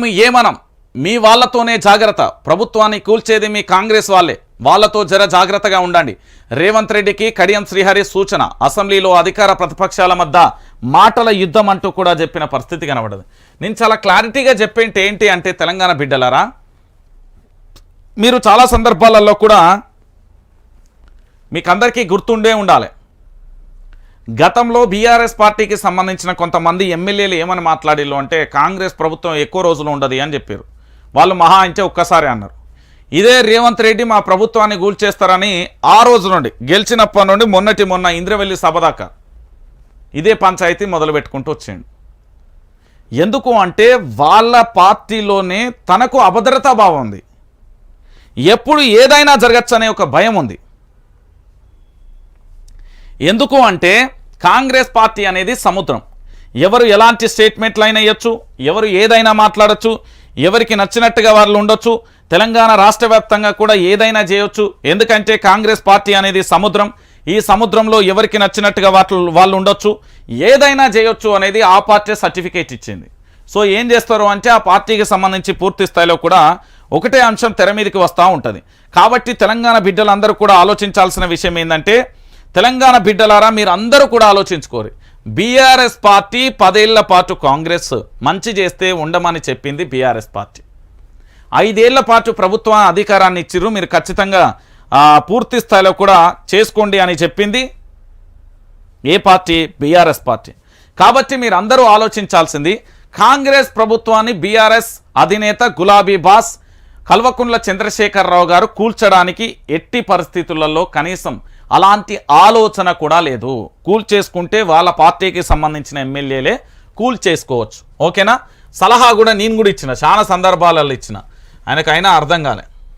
మేము ఏమనం, మీ వాళ్ళతోనే జాగ్రత్త, ప్రభుత్వాన్ని కూల్చేది మీ కాంగ్రెస్ వాళ్ళే, వాళ్ళతో జర జాగ్రత్తగా ఉండండి. రేవంత్ రెడ్డికి కడియం శ్రీహరి సూచన. అసెంబ్లీలో అధికార ప్రతిపక్షాల మధ్య మాటల యుద్ధం అంటూ కూడా చెప్పిన పరిస్థితి కనబడదు. నేను చాలా క్లారిటీగా చెప్పేంటి ఏంటి అంటే, తెలంగాణ బిడ్డలారా, మీరు చాలా సందర్భాలలో కూడా మీకు అందరికీ గుర్తుండే ఉండాలి, గతంలో బీఆర్ఎస్ పార్టీకి సంబంధించిన కొంతమంది ఎమ్మెల్యేలు ఏమని మాట్లాడిల్లు అంటే, కాంగ్రెస్ ప్రభుత్వం ఎక్కువ రోజులు ఉండదు అని చెప్పారు. వాళ్ళు మహా అంటే ఒక్కసారి అన్నారు. ఇదే రేవంత్ రెడ్డి మా ప్రభుత్వాన్ని కూల్చేస్తారని ఆ రోజు నుండి, గెలిచినప్పటి నుండి మొన్న ఇంద్రవెల్లి సభ దాకా ఇదే పంచాయతీ మొదలు పెట్టుకుంటూ వచ్చేయండి. ఎందుకు అంటే వాళ్ళ పార్టీలోనే తనకు అభద్రతా భావం ఉంది, ఎప్పుడు ఏదైనా జరగచ్చు అనే ఒక భయం ఉంది. ఎందుకు అంటే కాంగ్రెస్ పార్టీ అనేది సముద్రం, ఎవరు ఎలాంటి స్టేట్మెంట్లు అయినా ఇవ్వచ్చు, ఎవరు ఏదైనా మాట్లాడచ్చు, ఎవరికి నచ్చినట్టుగా వాళ్ళు ఉండొచ్చు, తెలంగాణ రాష్ట్ర వ్యాప్తంగా కూడా ఏదైనా చేయొచ్చు. ఎందుకంటే కాంగ్రెస్ పార్టీ అనేది సముద్రం, ఈ సముద్రంలో ఎవరికి నచ్చినట్టుగా వాళ్ళు ఉండొచ్చు, ఏదైనా చేయొచ్చు అనేది ఆ పార్టీ సర్టిఫికేట్ ఇచ్చింది. సో ఏం చేస్తారు అంటే ఆ పార్టీకి సంబంధించి పూర్తి స్థాయిలో కూడా ఒకటే అంశం తెర మీదకి వస్తూ ఉంటుంది. కాబట్టి తెలంగాణ బిడ్డలందరూ కూడా ఆలోచించాల్సిన విషయం ఏంటంటే, తెలంగాణ బిడ్డలారా మీరు అందరూ కూడా ఆలోచించుకోరు. బీఆర్ఎస్ పార్టీ 10 ఏళ్ల పాటు కాంగ్రెస్ మంచి చేస్తే ఉండమని చెప్పింది బీఆర్ఎస్ పార్టీ. 5 ఏళ్ల పాటు ప్రభుత్వ అధికారాన్ని ఇచ్చిర్రు, మీరు ఖచ్చితంగా పూర్తి స్థాయిలో కూడా చేసుకోండి అని చెప్పింది ఏ పార్టీ? BRS party. కాబట్టి మీరు అందరూ ఆలోచించాల్సింది, కాంగ్రెస్ ప్రభుత్వాన్ని బీఆర్ఎస్ అధినేత గులాబీ బాస్ కల్వకుంట్ల చంద్రశేఖరరావు గారు కూల్చడానికి ఎట్టి పరిస్థితులలో కనీసం అలాంటి ఆలోచన కూడా లేదు. కూల్చేసుకుంటే వాళ్ళ పార్టీకి సంబంధించిన ఎమ్మెల్యేలే కూల్చేసుకోవచ్చు. ఓకేనా? సలహా కూడా నేను కూడా ఇచ్చిన, చాలా సందర్భాలలో ఇచ్చిన, ఆయనకైనా అర్థం కాలే.